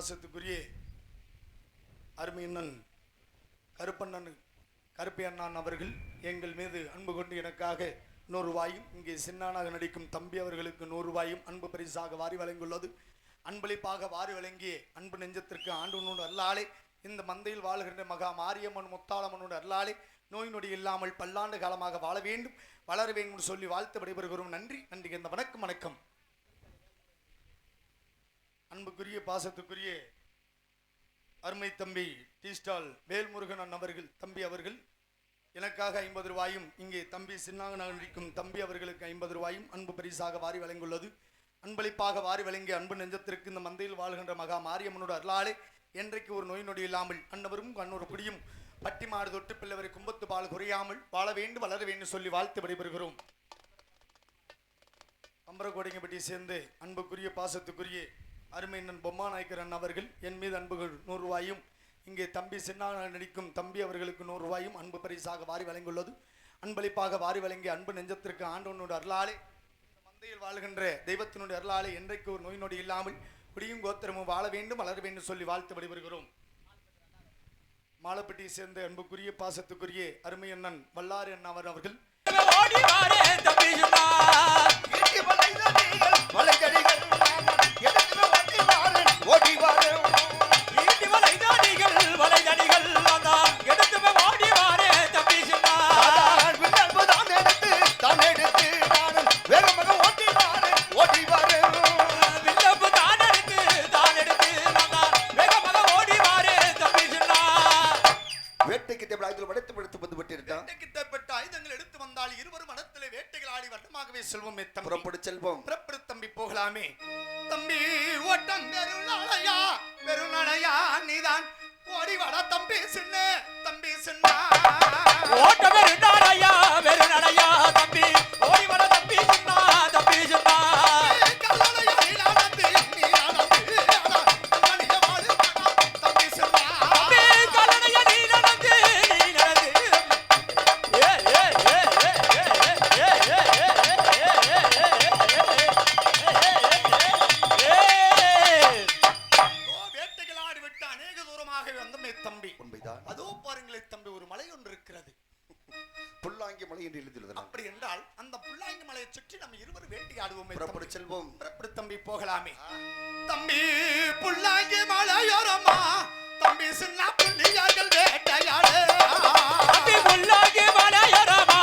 பாசத்துக்குரிய அருமையண்ணன் கருப்பை அண்ணான் அவர்கள் எங்கள் மீது அன்பு கொண்டு எனக்காக 100 ரூபாயும் இங்கே சின்னானாக நடிக்கும் தம்பி அவர்களுக்கு 100 ரூபாயும் அன்பு பரிசாக வாரி வழங்கியுள்ளது. அன்பளிப்பாக வாரி வழங்கிய அன்பு நெஞ்சத்திற்கு ஆண்டவனோடு அருளாலே இந்த மந்தையில் வாழ்கின்ற மகா மாரியம்மன் முத்தாளம்மனோடு அருளாலே நோய் நொடி இல்லாமல் பல்லாண்டு காலமாக வாழ வேண்டும் வளர வேண்டும் சொல்லி வாழ்த்து விடைபெறுகிறோம். நன்றி நன்றி. இந்த வணக்கம் வணக்கம். அன்புக்குரிய பாசத்துக்குரிய அருமை தம்பி டி ஸ்டால் வேல்முருகன் அவர்கள் தம்பி அவர்கள் எனக்காக 50 ரூபாயும் இங்கே தம்பி சின்னாக நடிக்கும் தம்பி அவர்களுக்கு 50 ரூபாயும் அன்பு பரிசாக வாரி வழங்கியுள்ளது. அன்பளிப்பாக வாரி வழங்கிய அன்பு நெஞ்சத்திற்கு இந்த மந்தையில் வாழ்கின்ற மகா மாரியம்மனோடு அருளாலே என்றைக்கு ஒரு நோய் நொடி இல்லாமல் அன்னவரும் கண்ணூர் குடியும் பட்டி மாடு தொட்டு பிள்ளைவரை கும்பத்து பால் குறையாமல் வாழ வேண்டும் வளர வேண்டும் சொல்லி வாழ்த்து விடைபெறுகிறோம். அம்பரக்கோடிங்கப்பட்டியை சேர்ந்து அன்புக்குரிய பாசத்துக்குரிய அருமையண்ணன் பொம்மாநாயக்கரன் அவர்கள் என் மீது அன்புகள் 100 ரூபாயும் இங்கே தம்பி சின்னாக நடிக்கும் தம்பி அவர்களுக்கு 100 ரூபாயும் அன்பு பரிசாக வாரி வழங்கியுள்ளது. அன்பளிப்பாக வாரி வழங்கிய அன்பு நெஞ்சத்திற்கு ஆண்டவனோடு அருளாலே மந்தையில் வாழ்கின்ற தெய்வத்தினுடைய அருளாலே என்றைக்கு ஒரு நோய் நொடி இல்லாமல் குடியும் கோத்திரமும் வாழ வேண்டும் வளர வேண்டும் சொல்லி வாழ்த்து விடைபெறுகிறோம். மாலப்பட்டியை சேர்ந்த அன்புக்குரிய பாசத்துக்குரிய அருமையண்ணன் வல்லாறு அண்ணாவர் அவர்கள் செல்வம் தம்பி போகலாமே தம்பி ஓட்டம் பெருநடையா நீதான் ஓடி வாடா தம்பி சின்ன ஓட்டம் பெருநடையா தம்பி ஓடி வாடா தம்பி சின்ன தம்பி போகலாமே தம்பி புல்லாங்கி மலையோரமா தம்பி சின்ன புள்ளியார்கள் வேட்டையாடு தம்பி புல்லாங்கி மலையோரமா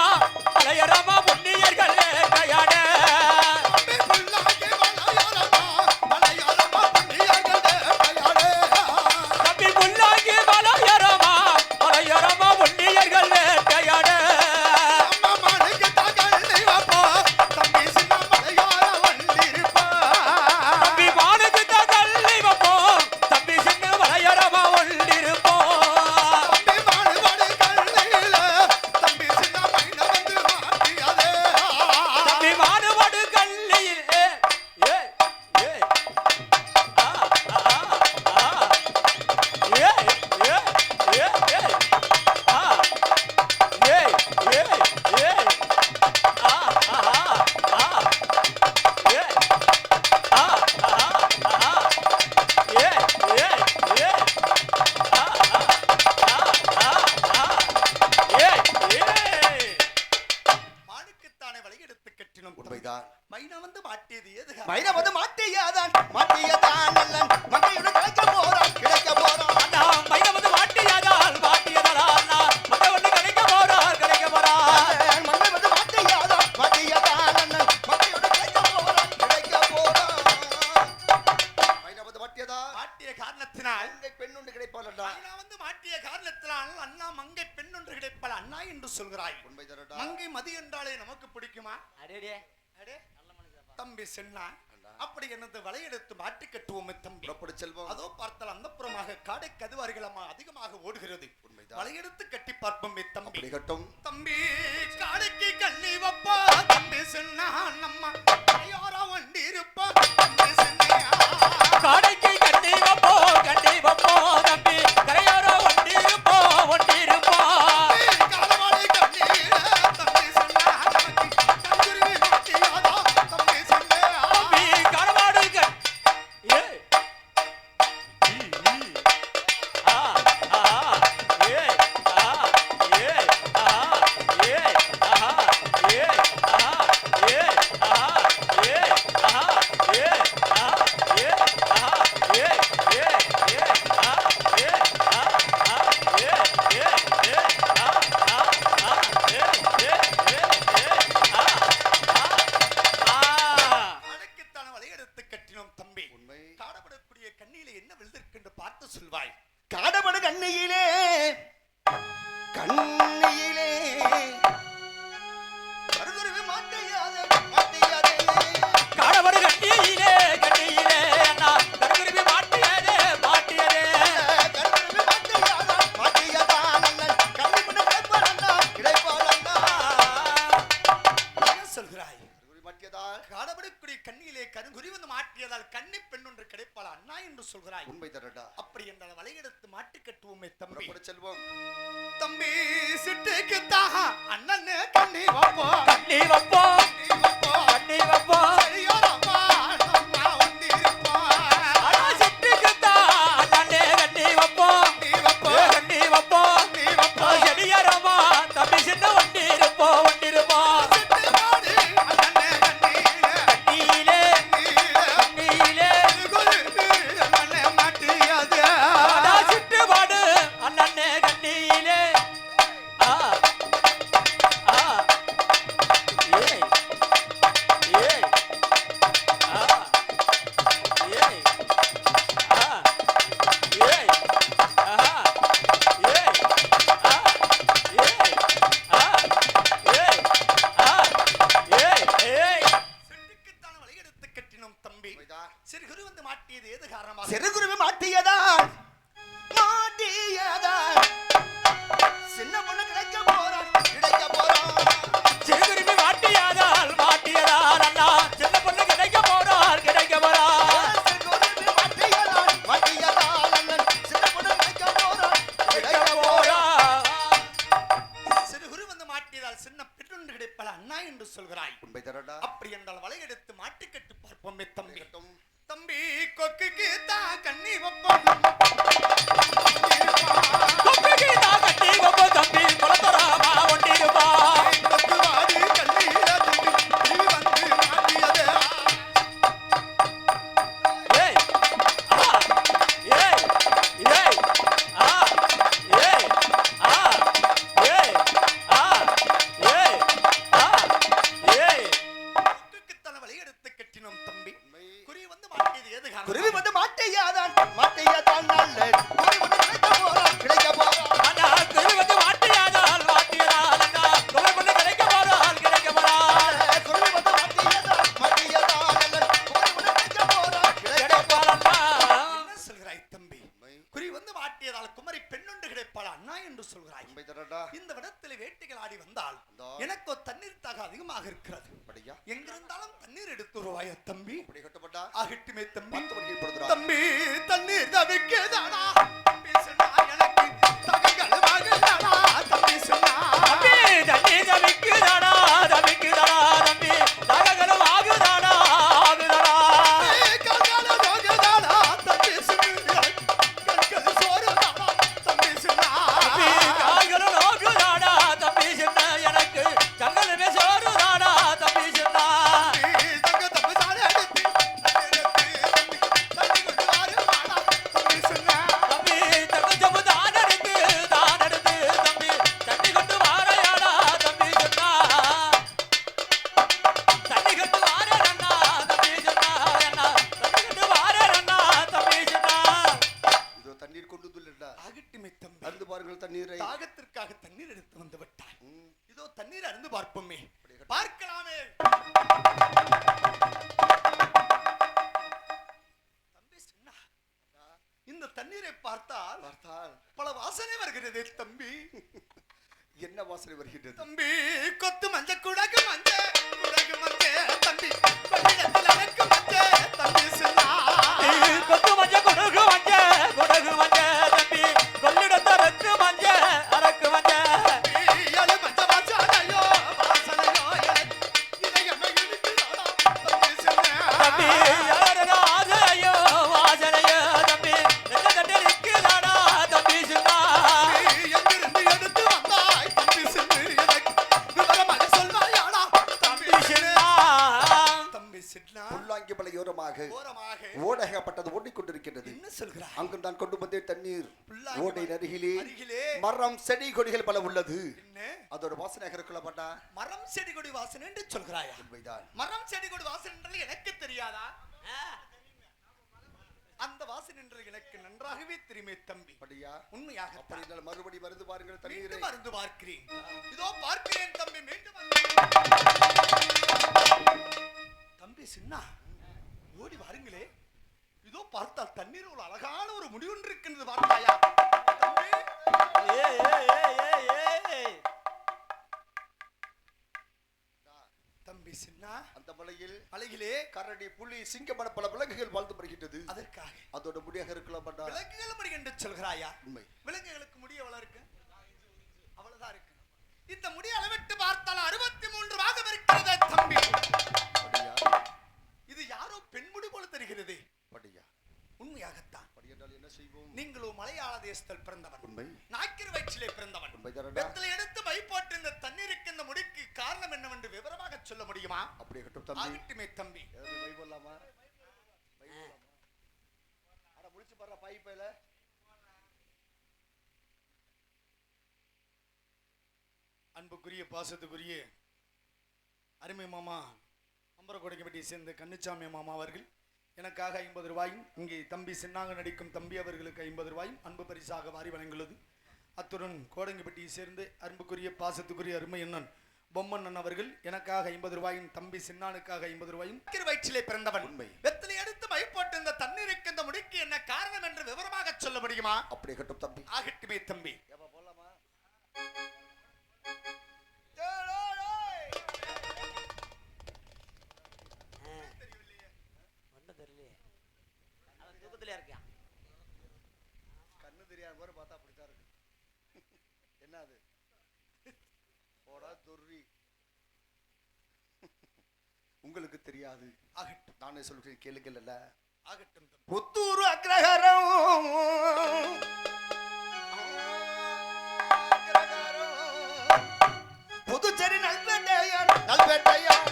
புள்ளியர்கள் வேட்டையாடு தம்பி புல்லாங்கி மலையோரமா புள்ளியர்கள் வேட்டையாடு தம்பி புல்லாங்கி மலையோரமா புள்ளியர்கள் வேட்டையாடு மங்கை மதி என்றாலே நமக்கு பிடிக்குமா? தம்பி சென்னா அப்படி என்னது வலையெடுத்து மாட்டி கட்டுவோம் தம்பி செல்வோம். அதோ பார்த்தால் அந்த புறமாக காடை கதுவாரிகள் அதிகமாக ஓடுகிறது. வலையெடுத்து கட்டி பார்ப்போம் தம்பி கட்டும் தம்பி காடைக்கு கண்ணி வப்பா தம்பி சென்னா நம்ம யாரா வண்டி இருப்பா தம்பி சென்னா காடைக்கு கண்ணி வப்போ தம்பி கரையாரா வண்டி இருப்போ உண்மைதான். காடபடிக்குடி கண்ணியிலே கருங்குறி வந்து மாட்டியதால் கன்னி பெண் ஒன்று கிடைப்பாள் அண்ணா என்று சொல்கிறாய். உண்மைதானடா. அப்படி என்றால் வலையெடுத்து மாட்டி கட்டுவோமே தம்பி. செல்வோம். தம்பி சிட்டுக்கு தான் அண்ணன் கண்ணி வைப்போ கண்ணி வைப்போ கண்ணி வைப்போ ஐயோரம்மா அண்ணா ஒண்டி இருப்போம். அட சிட்டுக்கு தான் அண்ணனே கண்ணி வைப்போ கண்ணி வைப்போ செடியரமா தம்பி சின்ன ஒண்டி இருப்போம் கண்ணியிலே கண்ணியிலே அட சிட்டுபாடு அண்ணனே கண்ணியிலே ஆ ஆ ஏய் ஏய் ஆ ஏய் ஆ ஏய் ஆஹா ஏய் ஆ ஏய் ஆ ஏய் ஆ ஏய் ஏய் சிட்டுக்குத்தான் வலையெடுத்து கட்டினோம் தம்பி. உண்மைதான். சிறுகுரு வந்து மாட்டியது எது காரணமாக? சிறுகுருவி மாட்டியதா சின்ன பொண்ணு கிடைக்க போறான் சிறுகுருவி மாட்டியதால் அண்ணா சின்ன பொண்ணு கிடைக்க போறார் சிறுகுருவி மாட்டியதால் அண்ணன் சின்ன பொண்ணு கிடைக்க போறான் சிறுகுரு வந்து மாட்டியதால் சின்ன பெண்ணொன்று கிடைப்பல அண்ணா என்று சொல்கிறாய். உண்மைதானடா. அப்படி என்றால் வலையெடுத்து மாட்டி கட்டு பார்ப்போமே தம்பி. கட்டும். தம்பி கொக்குக்கு தான் கண்ணி வைப்போம். கொக்குக்கு தான் கட்டி வைப்போ தம்பி குலத்தராமா ஒண்டிருப்பா கொக்கு வாடி கண்ணியில திருவி வந்து மாட்டியது. ஏய் ஆ ஏய் ஏய் ஆ ஏய் ஆ ஏய் ஆ ஏய் ஆ ஏய் கொக்குக்குத்தான் வலையெடுத்து கட்டினோம் தம்பி. குறி வந்து மாட்டியது எது காரணமாக? குருவி வந்து மாட்டியாதான் நல்ல குருவி வந்து கிடைக்க போறான் அண்ணா குருவி வந்து மாட்டியதால் அண்ணா குருவி வந்து கிடைக்க போறான் குருவி வந்து மாட்டியதால் நல்ல குருவி வந்து கிடைக்க போறான் என்ன சொல்கிறாய் தம்பி? குறி வந்து மாட்டியதால் குமரி பெண்ணொன்று கிடைப்பாள் அண்ணா என்று சொல்கிறாய். உண்மைதானடா. இந்த விடத்தில் வேட்டைகள் ஆடி வந்தால் வந்தால் எனக்கு தண்ணீர் தாக அதிகமாக இருக்கிறது. அப்படியா? எங்கிருந்தாலும் தண்ணீர் எடுத்து வருவாயா தம்பி? அப்படி கட்டப்பட்டா ஆகட்டுமே தம்பி. 10 மணிக்கு படுத்துறா. தம்பி தண்ணீர் தவிக்கதானா தம்பி சொன்னா எனக்கு தகைகள் வாங்கதானா தம்பி சொன்னா தம்பி தண்ணி தவிக்குதாடா தம்பி தகங்களும் ஆகுதாடா கல்கால ரோகதானா தம்பி சொன்னா கண்கள் சோறுதானா தம்பி சொன்னா தம்பி காய்களும் நோக்குதாடா தம்பி சின்ன எனக்கு கண்களுமே சோறுதாடா தம்பி சின்ன தங்க தம்பி சாலை எடுத்து தண்ணி கொண்டு வாருமாடா தம்பி சொன்னா தம்பி தங்க ஜம்பு தான் எடுத்து தம்பி தண்ணி கொண்டு வாரையாடா தம்பி சொன்னா தண்ணி கொண்டு வாரேடா தம்பி சொன்னா அண்ணா தண்ணி கொண்டு வாரேடா தம்பி சொன்னா இதோ தண்ணீர் கொண்டு வந்துள்ளடா. ஆகட்டுமே தம்பி. அருந்து பாருங்கள் தண்ணீரை. தாகத்திற்காக தண்ணீர் எடுத்து வந்து விட்டாய். இதோ தண்ணீர் அருந்து பார்ப்போமே. அப்படி பார்க்கலாமே. தம்பி சொன்னா இந்த தண்ணீரை பார்த்தால் பார்த்தால் பல வாசனை வருகிறது தம்பி. என்ன வாசனை வருகின்றது? தம்பி கொத்து மஞ்ச குடகு மஞ்ச தம்பி கொள்ளிடத்தில் அடக்கு மஞ்ச தம்பி சொன்னா கொத்து மஞ்ச குடுகு மஞ்ச தம்பி கொள்ளிடத்தரக்கு மஞ்ச அரக்கு மஞ்ச ஏழு மஞ்ச வாசனையோ இதயம் இழுக்குதாடா தம்பி சொன்னா தம்பி யாரோ ஆசையோ வாசனையோ தம்பி எந்த தட்டி நிற்குதாடா தம்பி சொன்னா எங்கிருந்து எடுத்து வந்தாய் தம்பி சொன்னு எனக்கு விவரமாக சொல்வாயாடா தம்பி சொன்னா தம்பி சிட்னா புல்லாங்கி மலையோரமாக ஓரமாக ஓடகப்பட்டது ஓடிக்கொண்டிருக்கிறது. என்ன சொல்கிறாய்? அங்கு நான் கொண்டு வந்தே தண்ணீர் புல்லாங்கி ஓடையின் அருகிலே அருகிலே மரம் செடி கொடிகள் பல உள்ளது. என்ன அதோட வாசனை கொள்ளப்பட்டா மரம் செடி கொடி வாசனை என்று சொல்கிறாயா? உண்மைதான். மரம் செடி கொடி வாசனை என்றால் எனக்கு தெரியாதா? அந்த வாசனை என்று எனக்கு நன்றாகவே தெரியுமே தம்பி. அப்படியா? உண்மையாக அப்படி என்றால் மறுபடி மருந்து பாருங்கள் தண்ணீரை. மீண்டும் மருந்து பார்க்கிறேன். இதோ பார்க்கிறேன் தம்பி மீண்டும் தம்பி சின்னா ஓடி வாருங்களே. இதோ பார்த்தால் தண்ணீர் ஒரு அழகான ஒரு முடிவொன்று இருக்கின்றது பார்த்தாயா தம்பி? தம்பி சின்னா அந்த மலையில் அழகிலே கரடி புலி சிங்கமான பல விலங்குகள் வாழ்ந்து வருகின்றது. அதற்காக அதோட முடியாக இருக்கலாம் பண்டா. விலங்குகள் முடி என்று சொல்கிறாயா? உண்மை. விலங்குகளுக்கு முடி எவ்வளவு இருக்கு? அவ்வளவுதான் இருக்கு. இந்த முடி அளவிட்டு பார்த்தால் 63 பாகம் இருக்கிறது தம்பி. படியா இது யாரோ பெண்முடி போல தெரிகிறது. படியா உண்மையாகத்தான். படி என்றால் என்ன செய்வோம்? நீங்களோ மலையாள தேசத்தில் பிறந்தவன். உண்மை. நாய்க்கிற வயிற்றிலே பிறந்தவன். உண்மை தரடா. வெத்தலை எடுத்து மை போட்டு இந்த தண்ணீருக்கு இந்த முடிக்கு காரணம் என்னவென்று விவரமாக சொல்ல முடியுமா? அப்படியே கட்டும் தம்பி. ஆகட்டுமே தம்பி. ஏதாவது வை போடலாமா? வை போடலாமா? அட முடிச்சு பாரு பைப்பையில. அன்புக்குரிய பாசத்துக்குரிய அருமை மாமா அம்பரக்கோடைக்கப்பட்டியை சேர்ந்த கண்ணுச்சாமி மாமா அவர்கள் எனக்காக 50 ரூபாயும் இங்கே தம்பி சின்னாங்க நடிக்கும் தம்பி அவர்களுக்கு 50 ரூபாயும் அன்பு பரிசாக வாரி வழங்குள்ளது. அத்துடன் கோடங்கிப்பட்டியை சேர்ந்து அன்புக்குரிய பாசத்துக்குரிய அருமை அண்ணன் பொம்மண்ணன் அவர்கள் எனக்காக 50 ரூபாயும் தம்பி சின்னானுக்காக 50 ரூபாயும் வயிற்றிலே பிறந்தவன். உண்மை. வெத்தலை எடுத்து மை போட்டு இந்த தண்ணீருக்கு இந்த முடிக்கு என்ன காரணம் என்று விவரமாக சொல்ல முடியுமா? அப்படியே கட்டும் தம்பி. ஆகட்டுமே தம்பி. ஏப்பா போடலாமா? கண்ணு தெரியாத மாதிரி பார்த்தா அப்படித்தான் இருக்கு. என்ன அது? போடா துர்ரி. உங்களுக்கு தெரியாது. ஆகட்டும். நானே சொல்றேன் கேளுங்கள் அல்ல. ஆகட்டும் தம்பி. புத்தூர் அக்ரஹாரம் புதுச்சேரி நல்வேட்டையான் நல்வேட்டையான்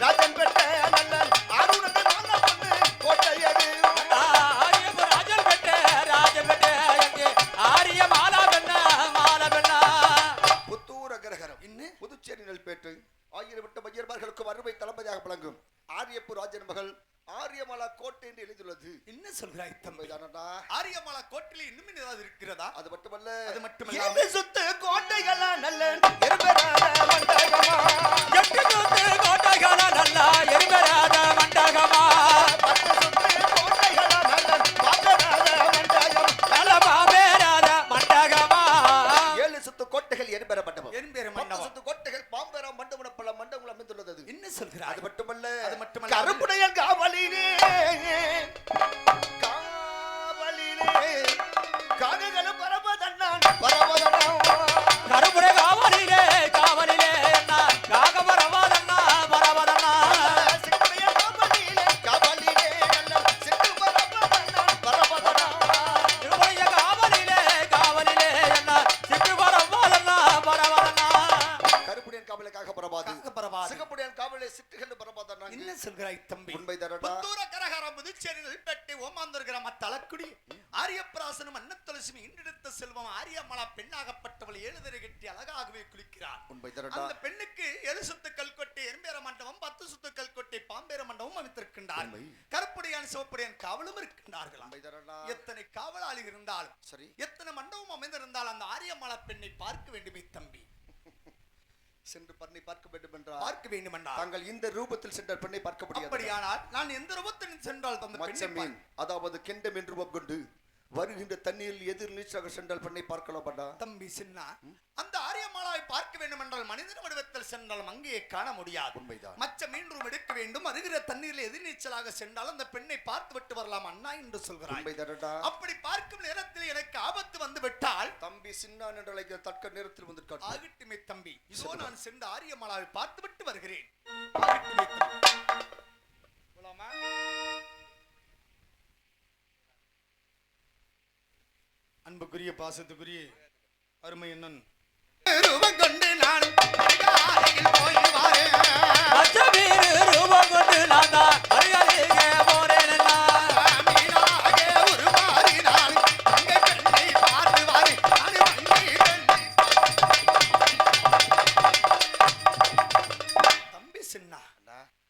ராஜன் பெற்ற நல்லன் அருணத்தை நல்ல பொண்ணு கோட்டையது. புத்தூர் அக்ரஹாரம் இன்னும் புதுச்சேரி நல்பேட்டு 1000 விட்ட மையர்மார்களுக்கும் அருமை தளபதியாக விளங்கும் ஆரியப்பூர் ராஜன் மகள் ஆரியமலா கோட்டை என்று எழுதியுள்ளது. என்ன சொல்கிறாய் தம்பி? உண்மைதானடா? ஆரியமலா கோட்டையில இன்னும் ஏதாவது இருக்கிறதா? அது மட்டுமல்ல, அது மட்டுமல்லாமல் ஏழு சுத்து கோட்டைகளா நல்ல எருபராத மண்டகமா, 10 சுத்து கோட்டைகளா நல்ல பாதராத மண்டகம். 7 சுத்து கோட்டைகள் எருபர மண்டபம், 10 சுத்து கோட்டைகள் பாம்பேரா மண்டபம் பல மண்டபங்கள் அமைந்துள்ளது. என்ன சொல்கிறாய்? அது மட்டுமல்ல, அது மட்டுமல்ல, கருப்புடையன் காவலிலே காகங்களும் பரவதன்னான் பரவதனான். கருப்புரை காவலிலே காவலிலே என்ன காக பரவாதன்னா பரவாதன்னா சிக்குடையன் காவலிலே காவலிலே நல்ல சிக்கு பரவதன்னான் பரவதனான். திருமுறைய காவலிலே காவலிலே என்ன சிக்கு பரவாதன்னா பரவாதன்னா கருப்புடையன் காவலுக்காக பரவாது, பரவாது. சிகப்புடையன் காவலே சிட்டுகள் பரவதனான். என்ன சொல்கிறாய் தம்பி? உண்மை தரடா. புத்தூர கரகரம் புதுச்சேரி நல்பேட்டை ஓமாந்தூர் கிராம தலக்குடி ஆரியப்பிராசனம் அன்னத்துளசி இன்றெடுத்த செல்வம் ஆரியமலா பெண்ணாகப்பட்டவள் 7 தரை கட்டி அழகாகவே குளிக்கிறார். உண்மை தரடா. அந்த பெண்ணுக்கு 7 சுத்து கல்கொட்டை எறும்பேர மண்டபம் 10 சுத்து கல்கொட்டை பாம்பேர மண்டபம் அமைத்திருக்கின்றார். கருப்புடையான் சிவப்புடையான் காவலும் இருக்கின்றார்கள். உண்மை தரடா. எத்தனை காவலாளி இருந்தாலும் சரி, எத்தனை மண்டபம் அமைந்திருந்தால் அந்த ஆரியமலா பெண்ணை பார்க்க வேண்டுமே தம்பி. சென்று பெண்ணை பார்க்க வேண்டும் என்றால் பார்க்க வேண்டும் என்றால் தாங்கள் இந்த ரூபத்தில் சென்ற பெண்ணை பார்க்க முடியாது. அப்படியானால் நான் எந்த ரூபத்தில் சென்றால் அந்த பெண்ணை மச்சமீன் அதாவது கெண்டம் என்று ரூபம் கொண்டு வருகின்ற தண்ணீரில் எதிர் நீச்சாக சென்றால் பெண்ணை பார்க்கலாம் பண்டா. தம்பி சின்ன அந்த ஆரியமாலாவை பார்க்க வேண்டும் என்றால் மனிதன் வடிவத்தில் சென்றாலும் அங்கே காண முடியாது. உண்மைதான். மச்ச மீண்டும் எடுக்க வேண்டும். அருகிற தண்ணீரில் எதிர்நீச்சலாக சென்றால் அந்த பெண்ணை பார்த்து விட்டு வரலாம் அண்ணா என்று சொல்கிறார். உண்மைதானடா. அப்படி பார்க்கும் நேரத்தில் எனக்கு ஆபத்து வந்து விட்டால் தம்பி சின்னான் என்ற அழைக்கிற தக்க நேரத்தில் வந்து காட்டு. ஆகட்டுமே தம்பி, இதோ நான் சென்று ஆரியமாலாவை பார்த்து விட்டு வருகிறேன். ஆகட்டுமே தம்பி. போலாமா? அன்புக்குரிய பாசத்துக்குரிய அருமை அண்ணன் ரூபம் கொண்டு நான் அதிகாலையில் போய் வாரேன். அச்சமீறு ரூபம் கொண்டு நான் தான் அருகாலிலே போறேன்னா மீனாக உருமாறினான் அங்கே பெண்ணை பார்த்து வாரி அது வங்கி பெண்ணை. தம்பி சின்னா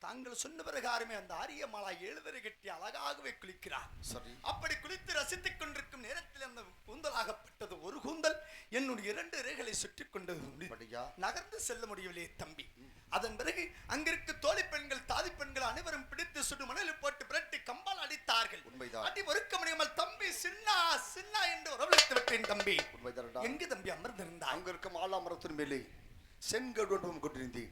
தாங்கள் சொன்ன பிரகாரமே அந்த ஆரியமாலா 7 தரை கட்டி அழகாகவே குளிக்கிறார். சரி, அப்படி குளித்து ரசித்துக் கொண்டிருக்கும் நேரத்தில் அந்த கூந்தலாகப்பட்டது ஒரு கூந்தல் என்னுடைய 2 ரேகளை சுற்றி கொண்டு நகர்ந்து செல்ல முடியவில்லை தம்பி. அதன் பிறகு அங்கிருக்கு தோழி பெண்கள் தாதி பெண்கள் அனைவரும் பிடித்து சுடு மணலில் போட்டு பிரட்டி கம்பால் அடித்தார்கள். அடி ஒருக்க முடியாமல் தம்பி சின்னா சின்னா என்று உறவழைத்து விட்டேன் தம்பி. எங்கு தம்பி அமர்ந்திருந்தா? அங்க இருக்கும் ஆலாமரத்தின் மேலே செங்கடுவம் கொண்டிருந்தேன்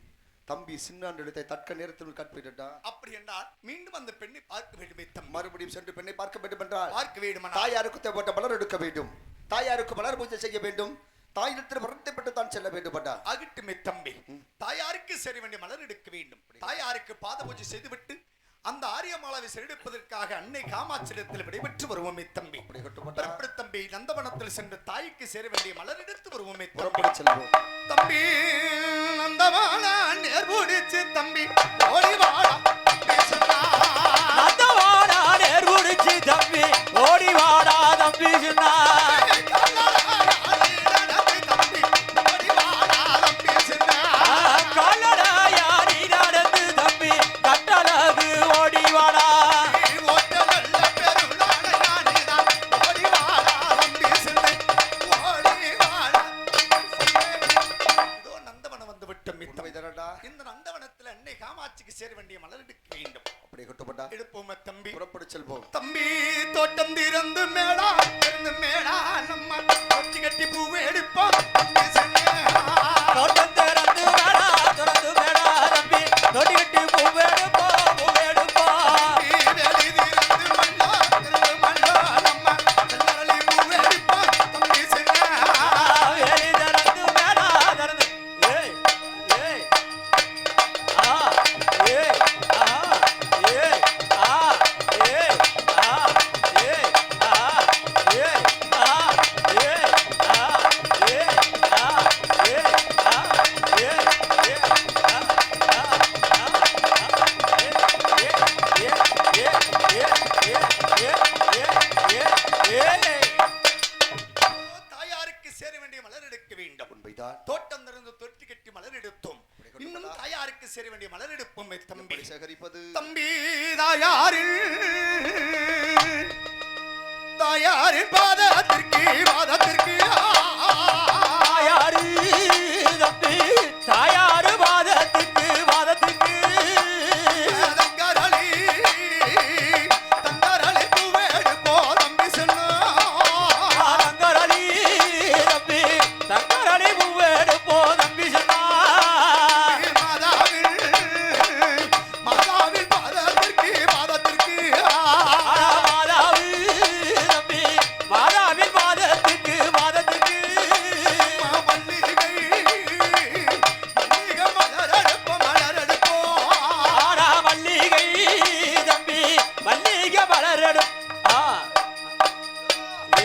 தம்பி. சின்ன இடத்தை தக்க நேரத்தில் கற்பிட்டா. அப்படி என்றால் மீண்டும் அந்த பெண்ணை பார்க்க வேண்டுமே தம்பி. மறுபடியும் சென்று பெண்ணை பார்க்க வேண்டும் என்றால் பார்க்க வேண்டும். தாயாருக்கு தேவைப்பட்ட மலர் எடுக்க வேண்டும். தாயாருக்கு மலர் பூஜை செய்ய வேண்டும். தாயிடத்தில் வரத்தைப்பட்டு தான் செல்ல வேண்டும். அகிட்டுமே தம்பி. தாயாருக்கு சரி வேண்டிய மலர் எடுக்க வேண்டும். தாயாருக்கு பாத பூஜை செய்துவிட்டு அந்த ஆரியமாலாவை செடுப்பதற்காக அன்னை காமாட்சியிடத்தில் விடைபெற்று வருவோமே தம்பி. தம்பி நந்தவனத்தில் சென்று தாய்க்கு சேர வேண்டிய மலர் எடுத்து வருவோமே தம்பி. நந்தவன நேர்புடிச்சு தம்பி ஓடி வாடா நந்தவன நேர்புடிச்சு தம்பி ஓடி வாடா தம்பி சொன்னா. இந்த நந்தவனத்தில் அன்னை காமாட்சிக்கு சேர வேண்டிய மலர் எடுக்க வேண்டும். அப்படி கட்டுப்பட்டா எடுப்போமே தம்பி. புறப்பட்டு செல்வோம் தம்பி. தோட்டம் திறந்து மேடா நம்ம கொத்தி கட்டி பூவை எடுப்போம். தோட்டம் திறந்து மேடா தம்பி கொத்தி கட்டி பூவை எடுப்போம் பூவை எடுப்போம். வேலி திறந்து மல்லோ நம்ம செல்லரளி பூவை எடுப்போம் தம்பி சென்ன. வேலி திறந்து மேடா திறந்து ஏய் ஏய் ஆ ஏய் ஆ ஏய் ஆ ஏய் ஆ ஏய் ஆ ஏய் ஆ ஏய் ஆ ஏய் ஆ ஏய் தாயாருக்கு சேர வேண்டிய மலர் எடுக்க வேண்டும். உண்மைதான். தோட்டம் திறந்து தொட்டி கட்டி மலர் எடுத்தோம். இன்னும் தாயாருக்கு சேர வேண்டிய மலர் எடுப்போம் தம்பி. சேகரிப்பது தம்பி. தாயாரின் பாதத்திற்கு வாதத்திற்கு தாயாரு தம்பி தாயாரு வாதத்துக்கு வாதத்துக்கு தங்கரளி பூவை எடுப்போம் தம்பி சொன்னா. தங்கரளி தம்பி தங்கரளி பூவை எடுப்போம் தம்பி சொன்னா. மாதாவின் பாதத்திற்கு வாதத்திற்கு மாதாவு தம்பி மாதாவின் வாதத்துக்கு வாதத்துக்கு மல்லிகை மலர் எடுப்போம் மலர் எடுப்போம். ஆடா மல்லிகை தம்பி மல்லிகை மலர் எடு ஆ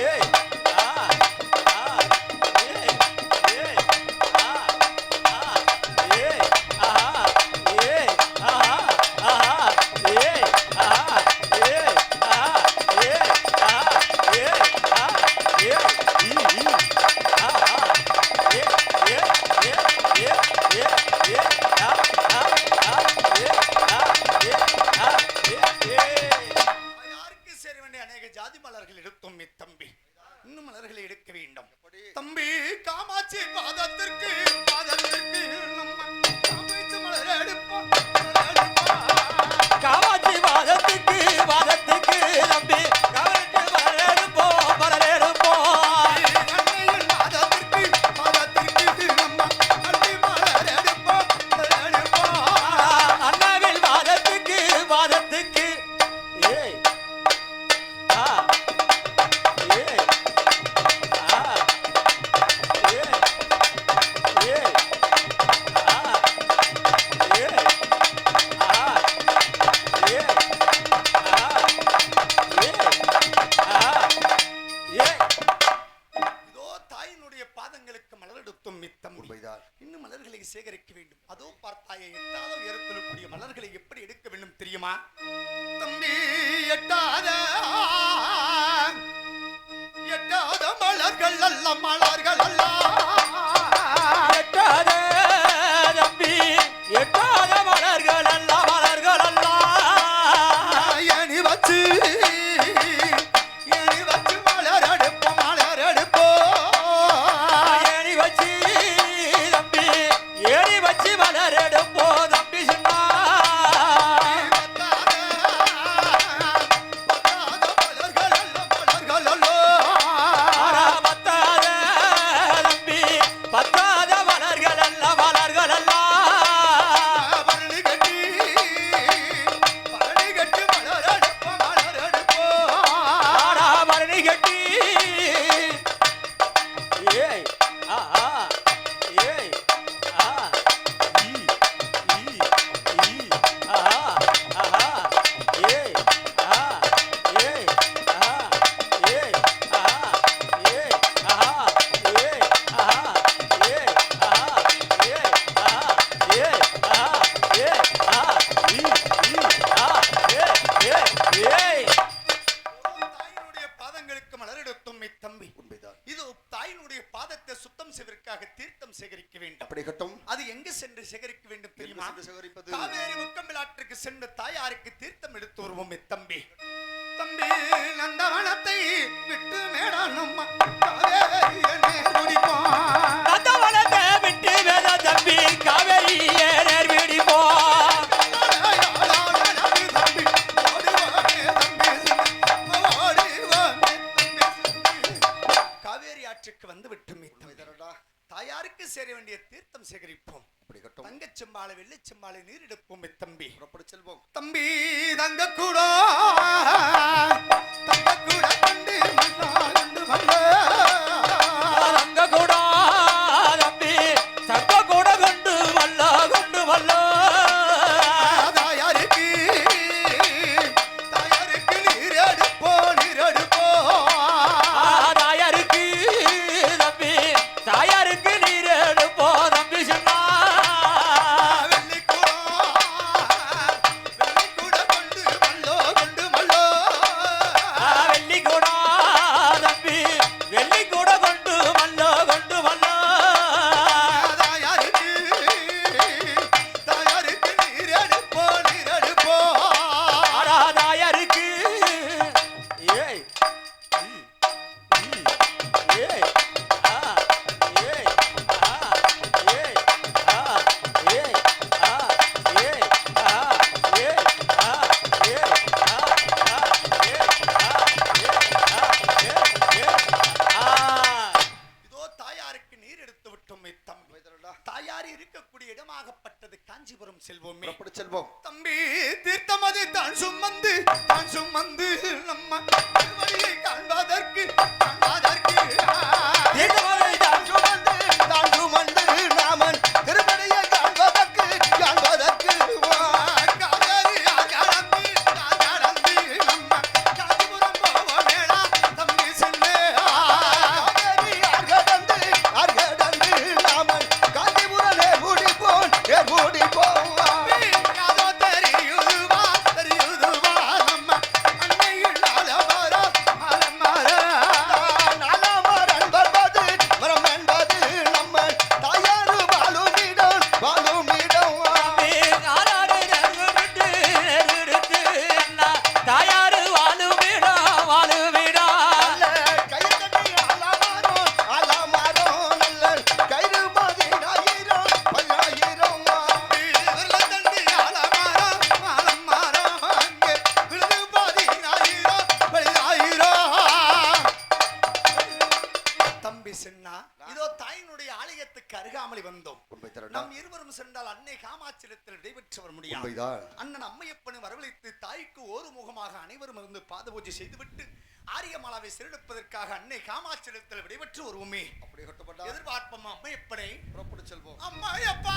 ஏய் ஆ ஆ ஏய் ஏய் ஆ ஆ ஏய் ஆ ஏய் ஆ ஆ ஏய் ஆ ஏய் ஆ ஏய் ஆ ஏய் ஆ ஏய் ஈ ஆ ஆ ஏ ஏ ஏ ஏ ஏ ஏ ஆ ஆ ஆ ஏ ஆ ஏ ஆ ஏ யாருக்கு சேர வேண்டிய அநேக ஜாதி மலர்கள் எடுத்தோம் தம்பி. இன்னும் மலர்களை எடுக்க வேண்டும் தம்பி. காமாட்சி பாதத்திற்கு பாதத்திற்கு நம்ம காமாட்சி மலர் எடுப்போம் காமாட்சி வாதத்துக்கு வாதத்துக்கு தம்பி கவனிட்டு மலரெடுப்போம் மலரெடுப்போம். அன்னையின் பாதத்திற்கு பாதத்திற்கு நம்ம அள்ளி மலர் எடுப்போம் மலர் எடுப்போம். அண்ணாவில் வாதத்துக்கு வாதத்துக்கு ஏய் ஆ ஏய் ஆ ஏய் ஏய் ஆ ஏய் ஆ ஏய் ஆ ஏய் ஆ ஏய் இதோ தாயினுடைய பாதங்களுக்கு மலர் எடுத்தோம் தம்பி. உண்மைதான். இன்னும் மலர்களை சேகரிக்க வேண்டும். அதோ பார்த்தாய எட்டாத உயரத்திலுடைய மலர்களை எப்படி எடுக்க வேண்டும் தெரியுமா தம்பி? எட்டாத மலர்கள் அல்ல மலர்கள் அல்ல எட்டாத தம்பி எட்டாத மலர்கள் அல்ல மலர்கள் அல்ல எணி வச்சு மலர் எடுப்போம் மலர் எடுப்போம். ஏய் ஆஹா ஏய் ஆ ஈ ஈ ஈ ஆஹா ஆஹா ஏய் ஆ ஏய் ஆஹா ஏய் ஆஹா ஏய் ஆஹா ஏய் ஆஹா ஏய் ஆஹா ஏய் ஆஹா ஏய் ஆஹா ஏய் ஆஹா ஈ ஈ ஆ ஏய் ஏய் தாயினுடைய பாதங்களுக்கு மலரெடுத்தும் தம்பி உண்மைதான். இது தாயினுடைய பாதத்தை சுத்தம் செய்வதற்காக தீர்த்தம் சேகரிக்க வேண்டும். அப்படி கட்டும். அது எங்க சென்று சேகரிக்க வேண்டும் தெரியுமா? எங்கு சென்று சேகரிப்பது? காவேரி முக்கம்பிலாற்றுக்கு சென்று தாயாருக்கு தீர்த்தம் எடுத்து வருவோம் தம்பி. தம்பி நந்தவனத்தை விட்டு மேடானம்மா காவேரியை குடிப்போம். நந்தவனத்தை விட்டு வேற தம்பி காவேரியே நேர் விடிப்போ. காவேரி ஆற்றுக்கு வந்து விட்டுமே தாயாருக்கு சேர வேண்டிய தீர்த்தம் சேகரிப்போம். அப்படி கட்டும். தங்கச்செம்பாலை வெள்ளிச்செம்பாலை நீர் எடுப்போம் தம்பி. புறப்பட்டு செல்வோம். தம்பி தங்க கூட கொண்டு மல்லாண்டு வந்த தங்க கூட தம்பி தங்க கூட கொண்டு வல்ல தாயாருக்கு நீர் எடுப்போ தாயாருக்கு தம்பி தாயாருக்கு நீர் எடுப்போ தம்பி சொன்னா வெள்ளி கூட கொண்டு மல்லோ வெள்ளி கூட தம்பி வெள்ளி கூட கொண்டு வல்லோ தாயாருக்கு நீர் எடுப்போ தாயாருக்கு ஏய் ஏய் ஆ ஏய் ஆ ஏய் ஆ ஏய் ஆ ஏய் ஆ ஏய் ஆ ஏய் ஆ இதோ தாயாருக்கு நீர் எடுத்து விட்டோம் தம்பி. தாயார் இருக்கக்கூடிய இடமாகப்பட்டது காஞ்சிபுரம் செல்வோமே. புறப்பட்டு செல்வோம். தம்பி தீர்த்தம் அது தான் சுமந்து நம்ம திருவடியை காண்பதற்கு தீர்த்தமதை தான் சுமந்து நாமன் திருமலையை காண்பதற்கு காவேரி ஆகாரந்தி நம்ம காஞ்சிபுரம் போவோமேடா தம்பி செல்லே. அர்கடந்து நாமன் காஞ்சிபுரமே மூடிப்போன் அதோ தெரியுதுவா நம்ம அன்னையில் நாலாமர் என்பது மரம் என்பது நம்ம தாயாரு வாழும் இடம் ஆராடு நெருவிட்டு அண்ணா தாயாரு வாழுமிடம் கைதட்டி அலமாரோ நல்ல கயிறு மாதிரி ஆயிரம் தண்டி ஆலமரம் அங்கே விழுது பாதி ஆயிரம். தம்பி சின்னா இதோ தாயினுடைய ஆலயத்துக்கு அருகாமலை வந்தோம். உண்மை தரடா. நம் இருவரும் சென்றால் அன்னை காமாட்சியத்தில் விடைபெற்று வர முடியாது. உண்மைதான். அண்ணன் அம்மையப்பனை வரவழைத்து தாய்க்கு ஒரு முகமாக அனைவரும் இருந்து பாத பூஜை செய்துவிட்டு ஆரியமாலாவை சிறப்பிப்பதற்காக அன்னை காமாட்சியத்தில் விடைபெற்று வருவோமே. அப்படி கட்டப்பட்டா எதிர்பார்ப்போம் அம்மையப்பனை. புறப்பட்டு செல்வோம். அம்மையப்பா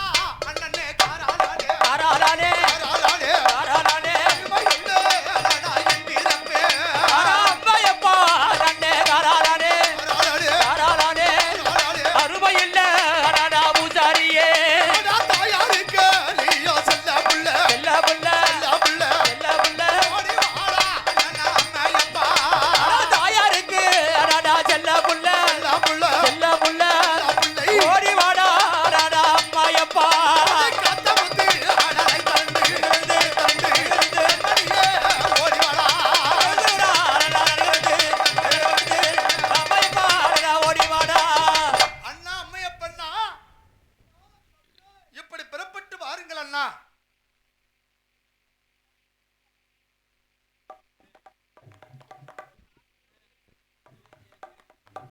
அண்ணனே காராளானே ஆராடானே காராளானே ஆராடானே அருமையுள்ளே அழடா என் பிறப்பே. அம்மையப்பா நன்னே காராடானே காராளானே காராடானே காராளானே அருமையில்ல அடடா பூசாரியே அடா தாயாருக்கு நீயோ செல்ல புள்ள செல்ல புள்ள ஓடி வாடா அண்ணனா அம்மையப்பா. தாயாருக்கு அடடா செல்ல புள்ள செல்ல புள்ள ஓடி வாடா அடடா அம்மாயப்பா கத்தமுத்து அடலை தந்து மணியே ஓடி வாடா. அம்மாயப்பா ஓடி வாடா அண்ணா அம்மையப்பண்ணா இப்படி பிறப்பட்டு வாருங்கள் அண்ணா.